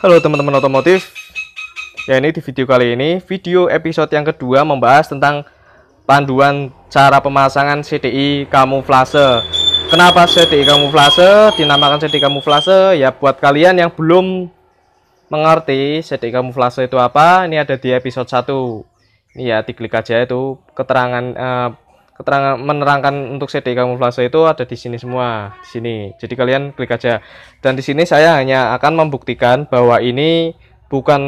Halo teman-teman otomotif. Ya, ini di video kali ini, video episode yang kedua membahas tentang panduan cara pemasangan CDI kamuflase. Kenapa CDI kamuflase dinamakan CDI kamuflase? Ya, buat kalian yang belum mengerti CDI kamuflase itu apa, ini ada di episode 1. Ini ya, diklik aja itu keterangan menerangkan untuk CDI kamuflase itu ada di sini semua, di sini. Jadi kalian klik aja. Dan di sini saya hanya akan membuktikan bahwa ini bukan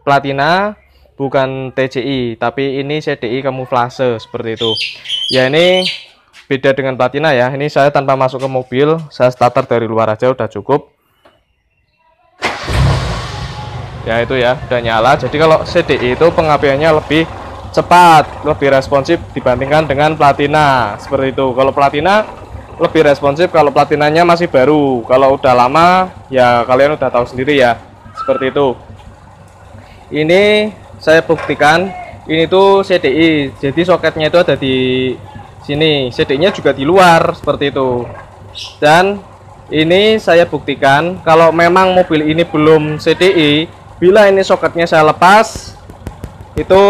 platina, bukan TCI, tapi ini CDI kamuflase seperti itu. Ya, ini beda dengan platina ya. Ini saya tanpa masuk ke mobil, saya starter dari luar aja udah cukup. Ya, itu ya, udah nyala. Jadi kalau CDI itu pengapiannya lebih cepat, lebih responsif dibandingkan dengan platina seperti itu. Kalau platina lebih responsif, kalau platinanya masih baru. Kalau udah lama ya kalian udah tahu sendiri ya, seperti itu. Ini saya buktikan, ini tuh CDI, jadi soketnya itu ada di sini, CDI-nya juga di luar seperti itu. Dan ini saya buktikan kalau memang mobil ini belum CDI, bila ini soketnya saya lepas, itu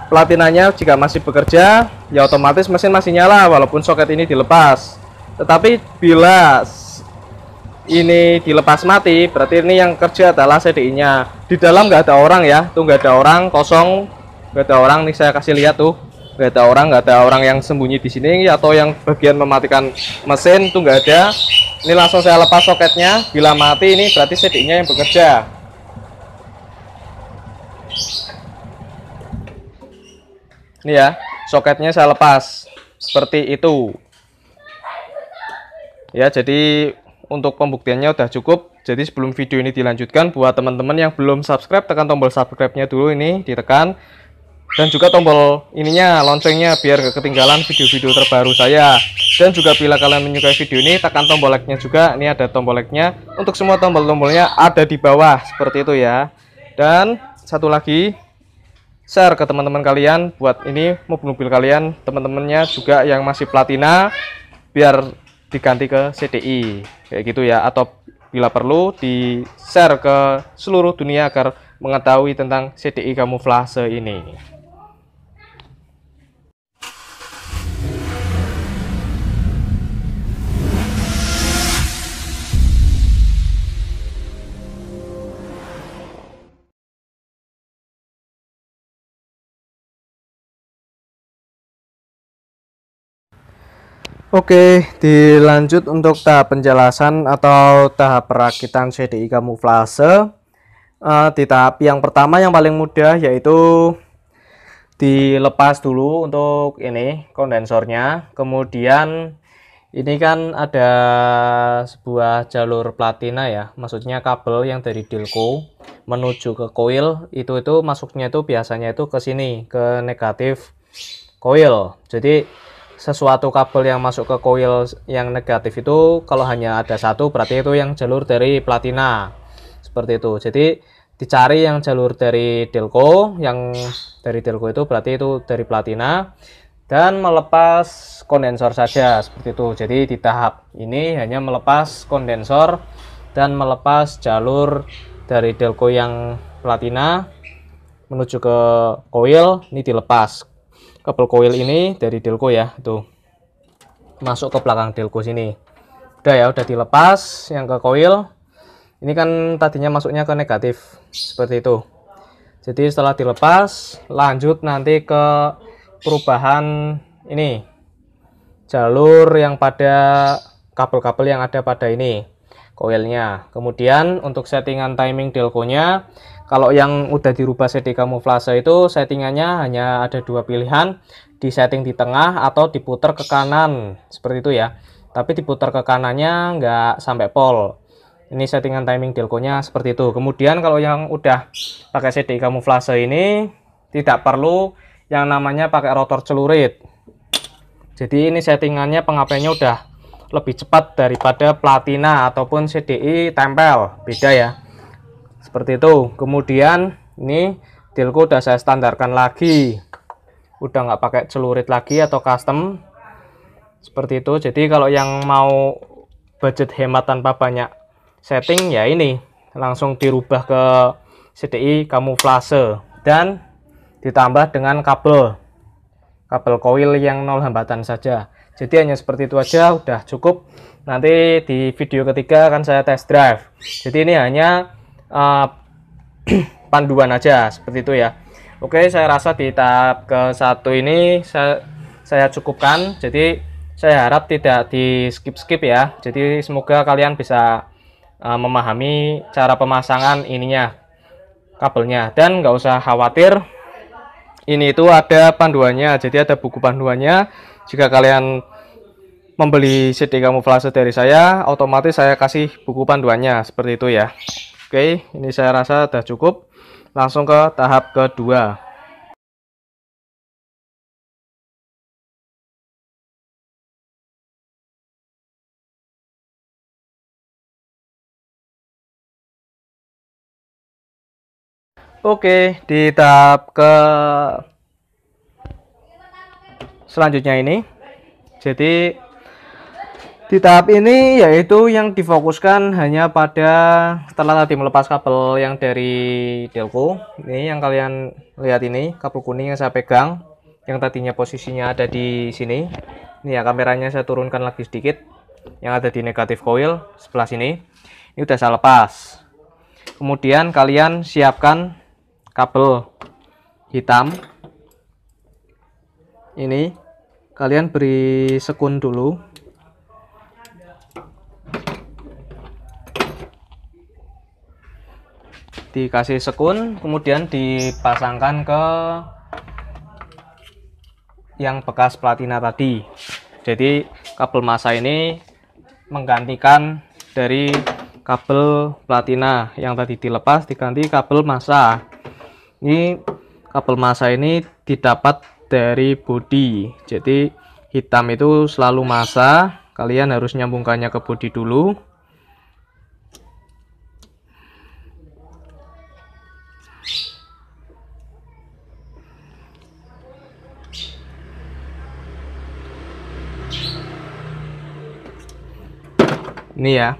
platinanya jika masih bekerja ya otomatis mesin masih nyala walaupun soket ini dilepas. Tetapi bila ini dilepas mati, berarti ini yang kerja adalah CDI-nya. Di dalam nggak ada orang ya, tuh nggak ada orang, kosong, nggak ada orang. Nih saya kasih lihat tuh, nggak ada orang yang sembunyi di sini atau yang bagian mematikan mesin tuh nggak ada. Ini langsung saya lepas soketnya, bila mati ini berarti CDI-nya yang bekerja. Ini ya, soketnya saya lepas seperti itu ya. Jadi untuk pembuktiannya udah cukup. Jadi sebelum video ini dilanjutkan, buat teman-teman yang belum subscribe, tekan tombol subscribe-nya dulu, ini ditekan, dan juga tombol ininya, loncengnya, biar gak ketinggalan video-video terbaru saya. Dan juga bila kalian menyukai video ini, tekan tombol like-nya juga. Ini ada tombol like-nya. Untuk semua tombol-tombolnya ada di bawah seperti itu ya. Dan satu lagi, share ke teman-teman kalian, buat ini mobil-mobil kalian, teman-temannya juga yang masih platina, biar diganti ke CDI kayak gitu ya. Atau bila perlu di share ke seluruh dunia agar mengetahui tentang CDI kamuflase ini. Oke, dilanjut untuk tahap penjelasan atau tahap perakitan CDI kamuflase. Di tahap yang pertama yang paling mudah yaitu dilepas dulu untuk ini kondensornya. Kemudian ini kan ada sebuah jalur platina ya, maksudnya kabel yang dari Delco menuju ke coil itu masuknya itu biasanya itu ke sini, ke negatif coil. Jadi sesuatu kabel yang masuk ke coil yang negatif itu kalau hanya ada satu, berarti itu yang jalur dari platina seperti itu. Jadi dicari yang jalur dari Delco, yang dari Delco itu berarti itu dari platina, dan melepas kondensor saja seperti itu. Jadi di tahap ini hanya melepas kondensor dan melepas jalur dari Delco yang platina menuju ke coil. Ini dilepas kabel coil ini dari Delco ya, itu masuk ke belakang Delco sini. Udah ya, udah dilepas yang ke coil. Ini kan tadinya masuknya ke negatif seperti itu. Jadi setelah dilepas, lanjut nanti ke perubahan ini jalur yang pada kabel-kabel yang ada pada ini coilnya. Kemudian untuk settingan timing Delco-nya, kalau yang udah dirubah CDI kamuflase itu settingannya hanya ada dua pilihan, di setting di tengah atau diputar ke kanan seperti itu ya. Tapi diputar ke kanannya nggak sampai pol. Ini settingan timing Delco-nya seperti itu. Kemudian kalau yang udah pakai CDI kamuflase ini tidak perlu yang namanya pakai rotor celurit. Jadi ini settingannya pengapiannya udah lebih cepat daripada platina ataupun CDI tempel, beda ya. Seperti itu. Kemudian ini Delco udah saya standarkan lagi, udah nggak pakai celurit lagi atau custom seperti itu. Jadi kalau yang mau budget hemat tanpa banyak setting ya ini langsung dirubah ke CDI kamuflase dan ditambah dengan kabel coil yang 0 hambatan saja. Jadi hanya seperti itu aja, udah cukup. Nanti di video ketiga akan saya test drive. Jadi ini hanya panduan aja seperti itu ya. Oke, saya rasa di tahap ke-1 ini saya cukupkan. Jadi saya harap tidak di skip ya. Jadi semoga kalian bisa memahami cara pemasangan ininya, kabelnya, dan nggak usah khawatir, ini itu ada panduannya. Jadi ada buku panduannya. Jika kalian membeli CD kamuflase dari saya, otomatis saya kasih buku panduannya seperti itu ya. Oke, ini saya rasa sudah cukup. Langsung ke tahap kedua. Oke, di tahap selanjutnya ini, jadi di tahap ini yaitu yang difokuskan hanya pada setelah tadi melepas kabel yang dari Delco. Ini yang kalian lihat, ini kabel kuning yang saya pegang, yang tadinya posisinya ada di sini. Ini ya, kameranya saya turunkan lagi sedikit, yang ada di negatif coil sebelah sini. Ini udah saya lepas. Kemudian kalian siapkan kabel hitam ini, kalian beri sekun dulu. Dikasih sekun, kemudian dipasangkan ke yang bekas platina tadi. Jadi kabel massa ini menggantikan dari kabel platina yang tadi dilepas, diganti kabel massa. Ini kabel massa ini didapat dari bodi. Jadi hitam itu selalu massa, kalian harus nyambungkannya ke bodi dulu. Ini ya,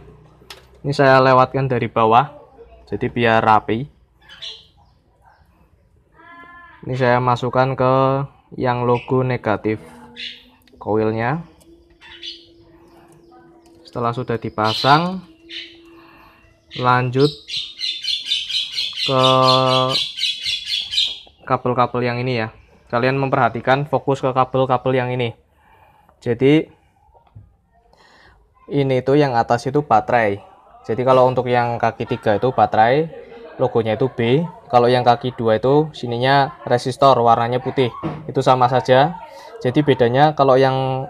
ini saya lewatkan dari bawah, jadi biar rapi. Ini saya masukkan ke yang logo negatif coilnya. Setelah sudah dipasang, lanjut ke kabel-kabel yang ini ya. Kalian memperhatikan, fokus ke kabel-kabel yang ini. Jadi ini tuh yang atas itu baterai. Jadi kalau untuk yang kaki 3 itu baterai, logonya itu B. Kalau yang kaki 2 itu sininya resistor, warnanya putih. Itu sama saja. Jadi bedanya kalau yang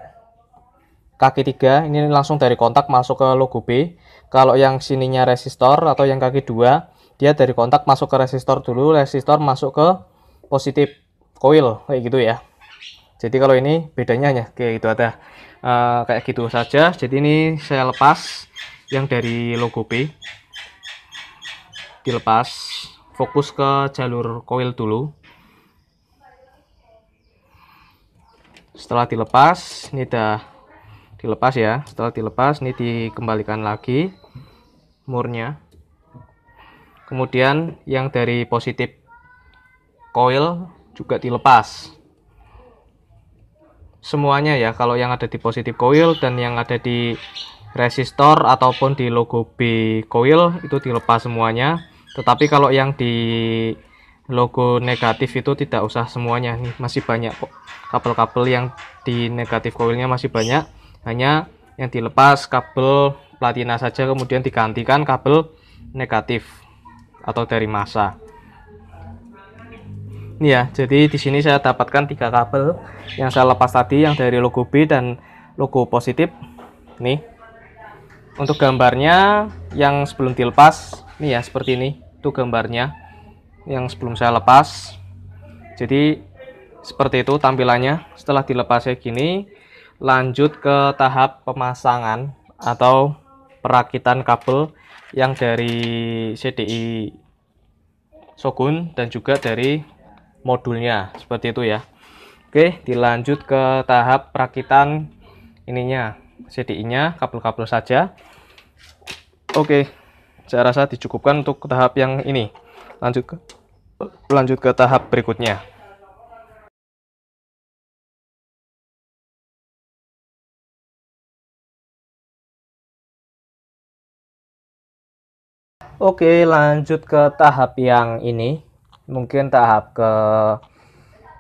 kaki 3 ini langsung dari kontak masuk ke logo B. Kalau yang sininya resistor atau yang kaki 2, dia dari kontak masuk ke resistor dulu, resistor masuk ke positif coil, kayak gitu ya. Jadi kalau ini bedanya hanya kayak gitu, ada kayak gitu saja. Jadi ini saya lepas yang dari logo B, dilepas, fokus ke jalur coil dulu. Setelah dilepas, ini udah dilepas ya. Setelah dilepas, ini dikembalikan lagi murnya. Kemudian yang dari positif coil juga dilepas semuanya ya. Kalau yang ada di positif coil dan yang ada di resistor ataupun di logo B coil itu dilepas semuanya. Tetapi kalau yang di logo negatif itu tidak usah semuanya. Nih masih banyak kok kabel-kabel yang di negatif coilnya, masih banyak. Hanya yang dilepas kabel platina saja, kemudian digantikan kabel negatif atau dari massa. Ini ya, jadi di sini saya dapatkan 3 kabel yang saya lepas tadi, yang dari logo B dan logo positif. Nih, untuk gambarnya yang sebelum dilepas, nih ya seperti ini, itu gambarnya yang sebelum saya lepas. Jadi seperti itu tampilannya setelah dilepas kayak gini. Lanjut ke tahap pemasangan atau perakitan kabel yang dari CDI Shogun dan juga dari modulnya, seperti itu ya. Oke, dilanjut ke tahap perakitan ininya, CDI nya, kabel-kabel saja. Oke, saya rasa dicukupkan untuk tahap yang ini. Lanjut ke tahap berikutnya. Oke, lanjut ke tahap yang ini. Mungkin tahap ke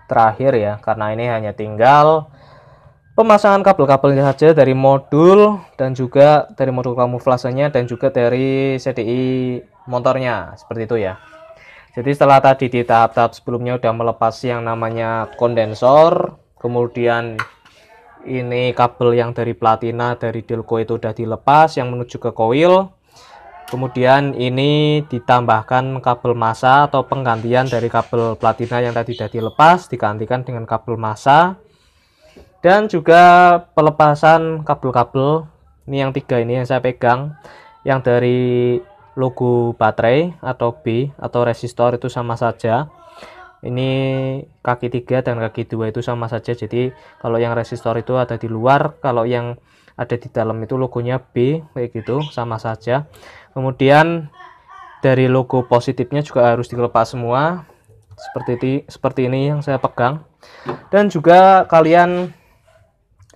terakhir ya, karena ini hanya tinggal pemasangan kabel-kabelnya saja dari modul dan juga dari modul kamuflasenya dan juga dari CDI motornya, seperti itu ya. Jadi setelah tadi di tahap-tahap sebelumnya udah melepas yang namanya kondensor, kemudian ini kabel yang dari platina dari Delco itu udah dilepas yang menuju ke coil. Kemudian ini ditambahkan kabel massa atau penggantian dari kabel platina yang tadi sudah dilepas digantikan dengan kabel massa, dan juga pelepasan kabel-kabel ini yang tiga ini yang saya pegang, yang dari logo baterai atau B atau resistor itu sama saja. Ini kaki 3 dan kaki 2 itu sama saja. Jadi kalau yang resistor itu ada di luar, kalau yang ada di dalam itu logonya B kayak gitu, sama saja. Kemudian dari logo positifnya juga harus dilepas semua seperti ini yang saya pegang. Dan juga kalian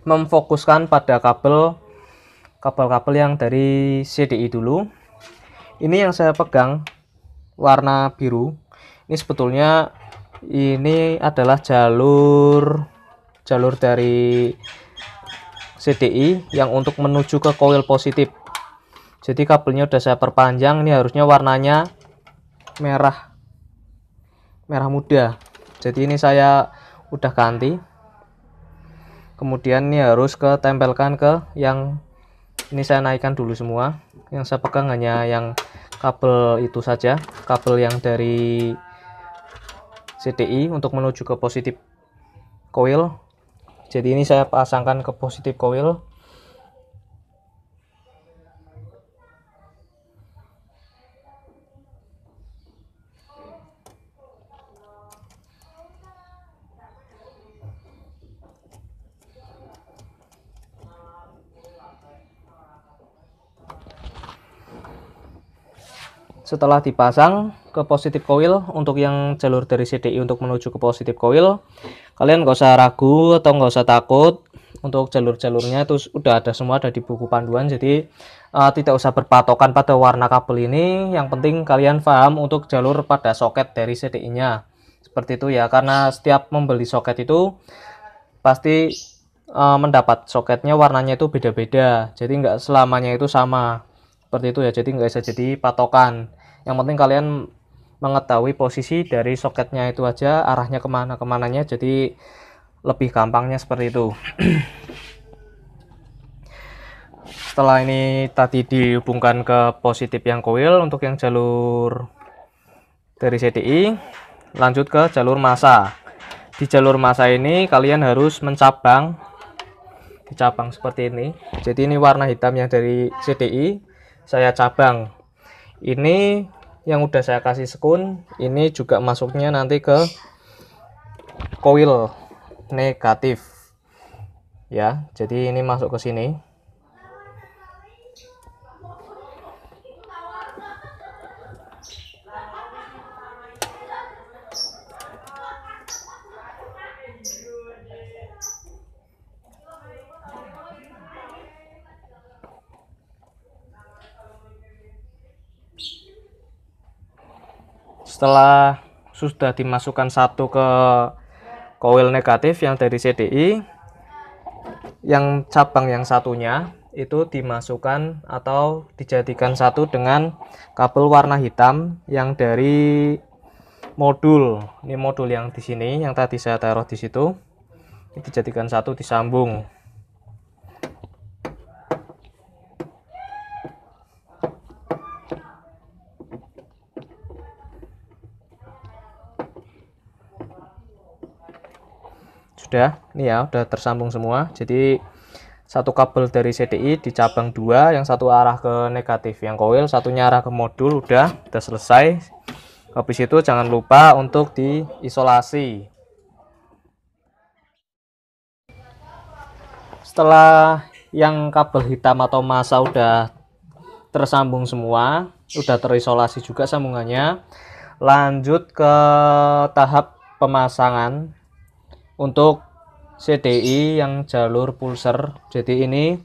memfokuskan pada kabel-kabel yang dari CDI dulu. Ini yang saya pegang warna biru. Ini sebetulnya ini adalah jalur dari CDI yang untuk menuju ke coil positif. Jadi kabelnya udah saya perpanjang, ini harusnya warnanya merah muda. Jadi ini saya udah ganti. Kemudian ini harus tempelkan ke yang ini, saya naikkan dulu semua. Yang saya pegang hanya yang kabel itu saja, kabel yang dari CDI untuk menuju ke positif coil. Jadi ini saya pasangkan ke positif coil. Setelah dipasang ke positif coil, untuk yang jalur dari CDI untuk menuju ke positif coil, kalian nggak usah ragu atau nggak usah takut. Untuk jalur-jalurnya itu udah ada semua, ada di buku panduan. Jadi tidak usah berpatokan pada warna kabel ini. Yang penting kalian paham untuk jalur pada soket dari CDI-nya. Seperti itu ya, karena setiap membeli soket itu pasti mendapat soketnya warnanya itu beda-beda. Jadi nggak selamanya itu sama. Seperti itu ya, jadi nggak bisa jadi patokan. Yang penting kalian mengetahui posisi dari soketnya itu aja, arahnya kemananya, jadi lebih gampangnya seperti itu. Setelah ini tadi dihubungkan ke positif yang coil untuk yang jalur dari CDI, lanjut ke jalur massa. Di jalur massa ini kalian harus dicabang seperti ini. Jadi ini warna hitam yang dari CDI saya cabang. Ini yang udah saya kasih sekun, ini juga masuknya nanti ke coil negatif ya. Jadi ini masuk ke sini. Setelah sudah dimasukkan satu ke coil negatif yang dari CDI, yang cabang yang satunya itu dimasukkan atau dijadikan satu dengan kabel warna hitam yang dari modul. Ini modul yang di sini yang tadi saya taruh di situ. Ini dijadikan satu, disambung. Sudah, ini ya udah tersambung semua. Jadi satu kabel dari CDI di cabang 2, yang satu arah ke negatif yang coil, satunya arah ke modul. Udah selesai. Habis itu jangan lupa untuk diisolasi. Setelah yang kabel hitam atau massa udah tersambung semua, udah terisolasi juga sambungannya. Lanjut ke tahap pemasangan untuk CDI yang jalur pulser. Jadi ini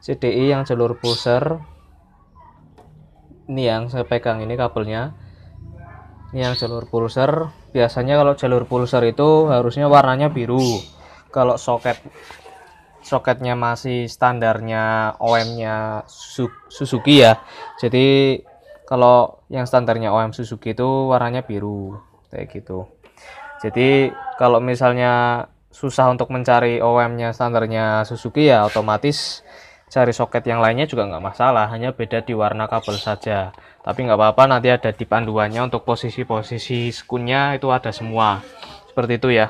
CDI yang jalur pulser. Ini yang saya pegang ini kabelnya. Ini yang jalur pulser. Biasanya kalau jalur pulser itu harusnya warnanya biru. Kalau soketnya masih standarnya OM-nya Suzuki ya. Jadi kalau yang standarnya OM Suzuki itu warnanya biru kayak gitu. Jadi kalau misalnya susah untuk mencari OM-nya standarnya Suzuki ya otomatis cari soket yang lainnya juga nggak masalah, hanya beda di warna kabel saja. Tapi nggak apa-apa, nanti ada di panduannya untuk posisi-posisi skunnya itu ada semua. Seperti itu ya.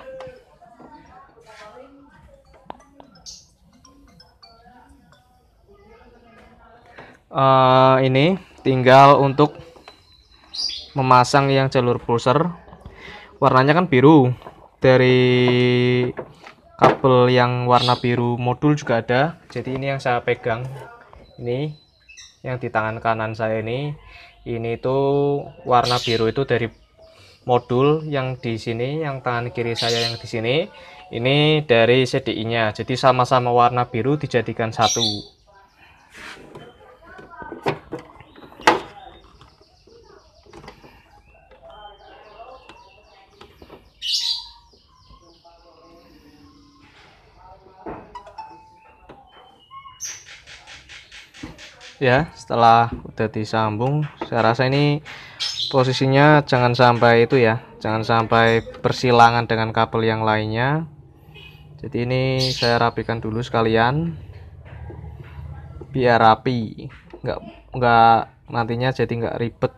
Ini tinggal untuk memasang yang jalur pulser. Warnanya kan biru. Dari kabel yang warna biru modul juga ada. Jadi ini yang saya pegang. Ini yang di tangan kanan saya ini tuh warna biru itu dari modul, yang di sini yang tangan kiri saya yang di sini ini dari CDI-nya. Jadi sama-sama warna biru dijadikan satu. Ya, setelah udah disambung, saya rasa ini posisinya jangan sampai itu ya, jangan sampai bersilangan dengan kabel yang lainnya. Jadi ini saya rapikan dulu sekalian biar rapi, nggak nantinya jadi nggak ribet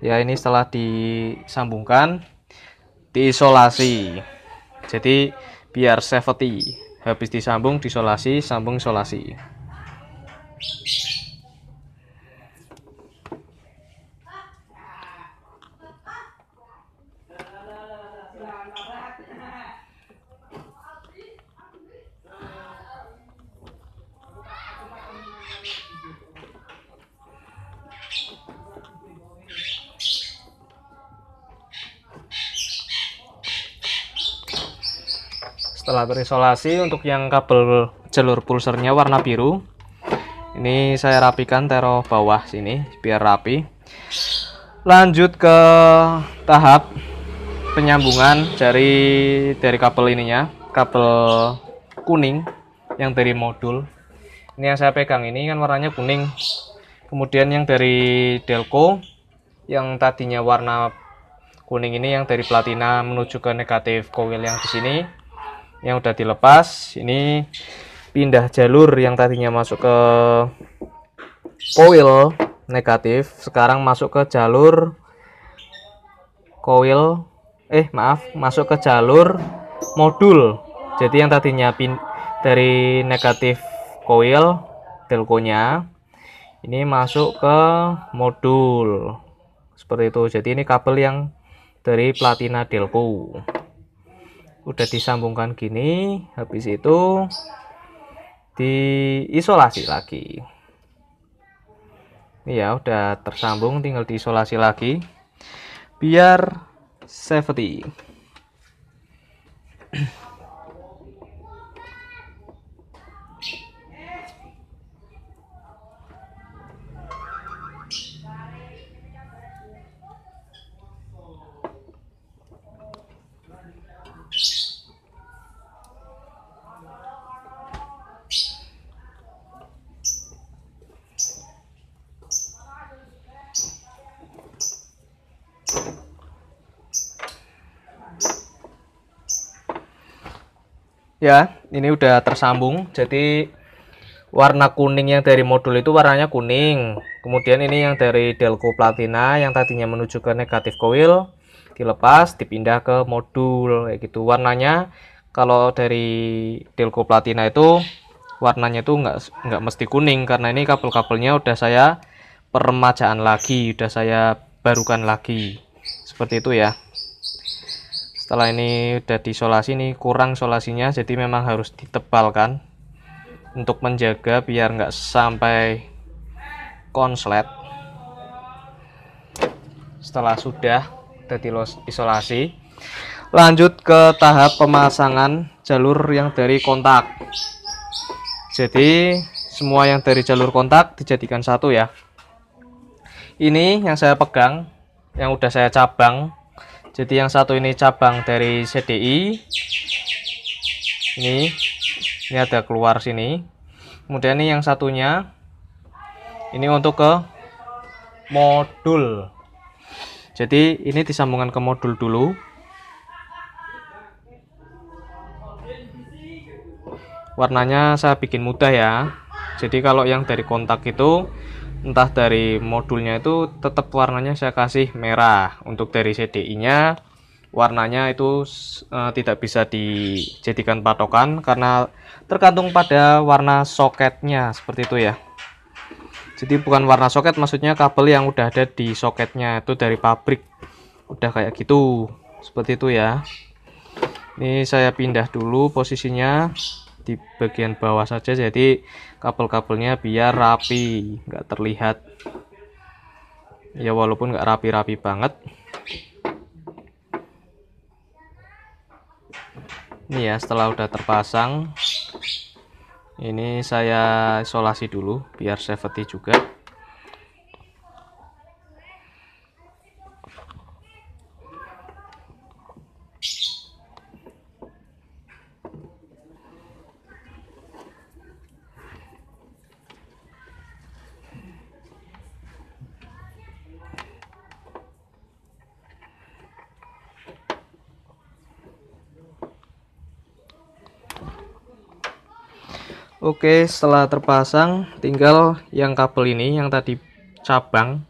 ya. Ini setelah disambungkan, diisolasi, jadi biar safety. Habis disambung diisolasi, sambung isolasi. Setelah terisolasi, untuk yang kabel jalur pulsernya warna biru, ini saya rapikan taruh bawah sini biar rapi. Lanjut ke tahap penyambungan dari kabel ininya, kabel kuning yang dari modul. Ini yang saya pegang ini kan warnanya kuning. Kemudian yang dari Delco yang tadinya warna kuning ini, yang dari platina menuju ke negatif coil yang di sini, yang udah dilepas. Ini pindah jalur, yang tadinya masuk ke coil negatif sekarang masuk ke jalur coil masuk ke jalur modul. Jadi yang tadinya dari negatif coil Delco-nya ini masuk ke modul seperti itu. Jadi ini kabel yang dari platina Delco udah disambungkan gini. Habis itu diisolasi lagi. Ini ya udah tersambung, tinggal diisolasi lagi biar safety. Ya, ini udah tersambung. Jadi warna kuning yang dari modul itu warnanya kuning. Kemudian ini yang dari Delco platina yang tadinya menuju ke negatif coil dilepas, dipindah ke modul kayak gitu. Warnanya kalau dari Delco platina itu warnanya tuh nggak mesti kuning, karena ini kabel-kabelnya udah saya peremajaan lagi, udah saya barukan lagi seperti itu ya. Setelah ini udah diisolasi, nih kurang isolasinya, jadi memang harus ditebalkan untuk menjaga biar nggak sampai konslet. setelah sudah isolasi, lanjut ke tahap pemasangan jalur yang dari kontak. Jadi semua yang dari jalur kontak dijadikan satu ya. Ini yang saya pegang, yang udah saya cabang. Jadi yang satu ini cabang dari CDI. Ini ada keluar sini. Kemudian ini yang satunya ini untuk ke modul. Jadi ini disambungkan ke modul dulu. Warnanya saya bikin mudah ya. Jadi kalau yang dari kontak itu, entah dari modulnya itu tetap warnanya saya kasih merah. Untuk dari CDI nya warnanya itu tidak bisa dijadikan patokan karena tergantung pada warna soketnya, seperti itu ya. Jadi bukan warna soket, maksudnya kabel yang udah ada di soketnya itu dari pabrik udah kayak gitu, seperti itu ya. Ini saya pindah dulu posisinya di bagian bawah saja, jadi kabel-kabelnya biar rapi, nggak terlihat ya, walaupun nggak rapi-rapi banget. Ini ya, setelah udah terpasang, ini saya isolasi dulu biar safety juga. Oke, setelah terpasang tinggal yang kabel ini yang tadi cabang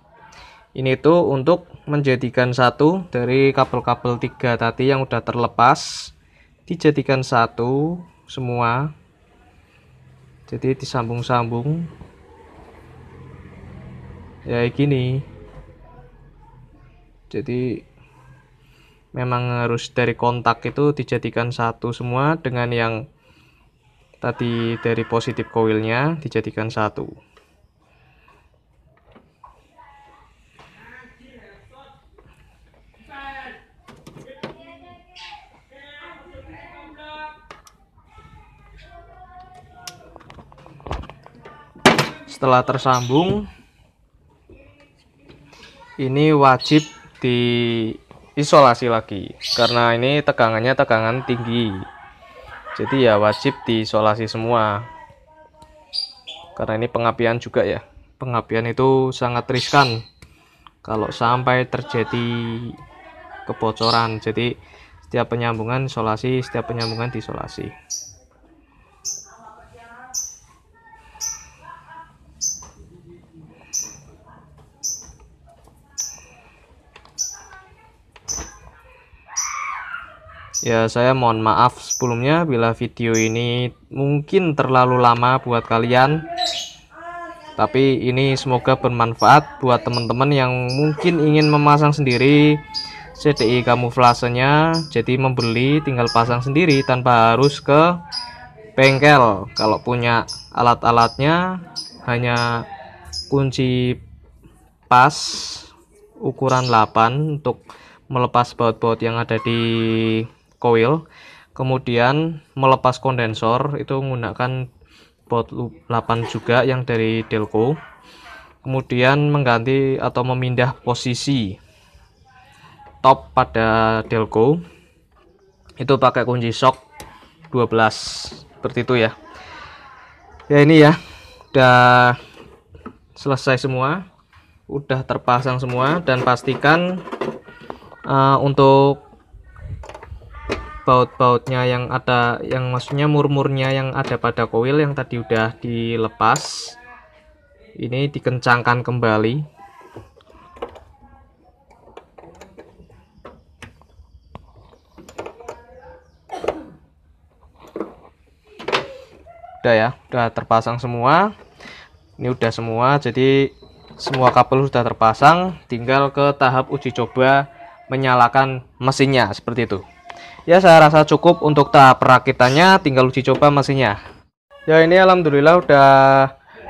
ini tuh untuk menjadikan satu dari kabel-kabel 3 tadi yang udah terlepas, dijadikan satu semua. Jadi disambung-sambung ya gini. Jadi memang harus dari kontak itu dijadikan satu semua, dengan yang tadi dari positif coilnya dijadikan satu. Setelah tersambung, ini wajib diisolasi lagi karena ini tegangannya tegangan tinggi. Jadi ya wajib diisolasi semua. Karena ini pengapian juga ya. Pengapian itu sangat riskan kalau sampai terjadi kebocoran. Jadi setiap penyambungan isolasi, setiap penyambungan diisolasi. Ya, saya mohon maaf sebelumnya bila video ini mungkin terlalu lama buat kalian. Tapi ini semoga bermanfaat buat teman-teman yang mungkin ingin memasang sendiri CDI kamuflasenya. Jadi membeli tinggal pasang sendiri tanpa harus ke bengkel. Kalau punya alat-alatnya, hanya kunci pas ukuran 8 untuk melepas baut-baut yang ada di coil, kemudian melepas kondensor itu menggunakan baut 8 juga yang dari Delco, kemudian mengganti atau memindah posisi top pada Delco itu pakai kunci shock 12 seperti itu ya. Ya ini ya udah selesai semua, udah terpasang semua, dan pastikan untuk baut-bautnya yang ada, yang maksudnya murmurnya yang ada pada coil yang tadi udah dilepas, ini dikencangkan kembali. Udah ya, udah terpasang semua. Ini udah semua, jadi semua kabel sudah terpasang, tinggal ke tahap uji coba menyalakan mesinnya seperti itu. Ya, saya rasa cukup untuk tahap perakitannya, tinggal uji coba mesinnya. Ya, ini alhamdulillah udah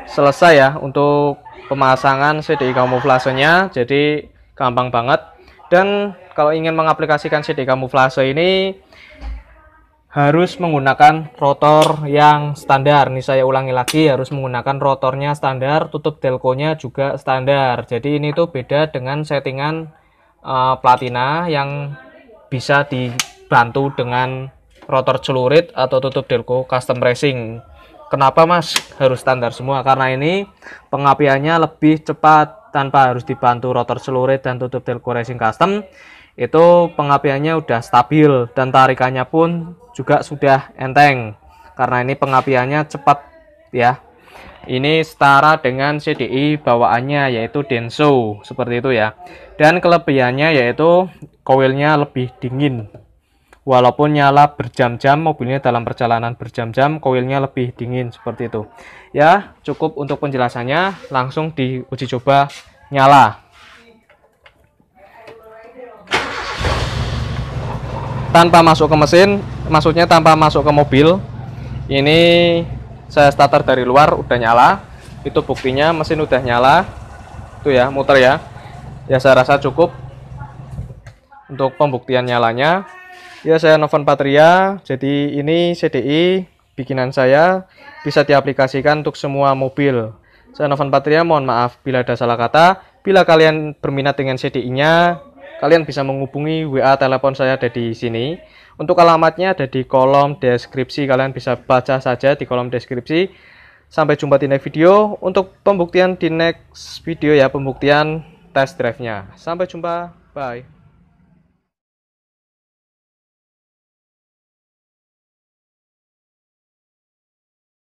selesai ya untuk pemasangan CDI kamuflasenya. Jadi gampang banget. Dan kalau ingin mengaplikasikan CD kamuflase ini harus menggunakan rotor yang standar. Ini saya ulangi lagi, harus menggunakan rotornya standar, tutup delconya juga standar. Jadi ini tuh beda dengan settingan Platina yang bisa dibantu dengan rotor celurit atau tutup delco custom racing. Kenapa mas harus standar semua? Karena ini pengapiannya lebih cepat tanpa harus dibantu rotor celurit dan tutup delco racing custom. Itu pengapiannya udah stabil dan tarikannya pun juga sudah enteng karena ini pengapiannya cepat ya. Ini setara dengan CDI bawaannya yaitu Denso seperti itu ya. Dan kelebihannya yaitu koilnya lebih dingin. Walaupun nyala berjam-jam, mobilnya dalam perjalanan berjam-jam, koilnya lebih dingin seperti itu. Ya, cukup untuk penjelasannya, langsung diuji coba nyala. Tanpa masuk ke mesin, maksudnya tanpa masuk ke mobil. Ini saya starter dari luar udah nyala. Itu buktinya mesin udah nyala. Itu ya, muter ya. Ya saya rasa cukup untuk pembuktian nyalanya. Ya saya Novan Patria. Jadi ini CDI bikinan saya, bisa diaplikasikan untuk semua mobil. Saya Novan Patria, mohon maaf bila ada salah kata. Bila kalian berminat dengan CDI-nya, kalian bisa menghubungi WA telepon saya ada di sini. Untuk alamatnya ada di kolom deskripsi. Kalian bisa baca saja di kolom deskripsi. Sampai jumpa di next video. Untuk pembuktian di next video ya, pembuktian test drive-nya. Sampai jumpa. Bye.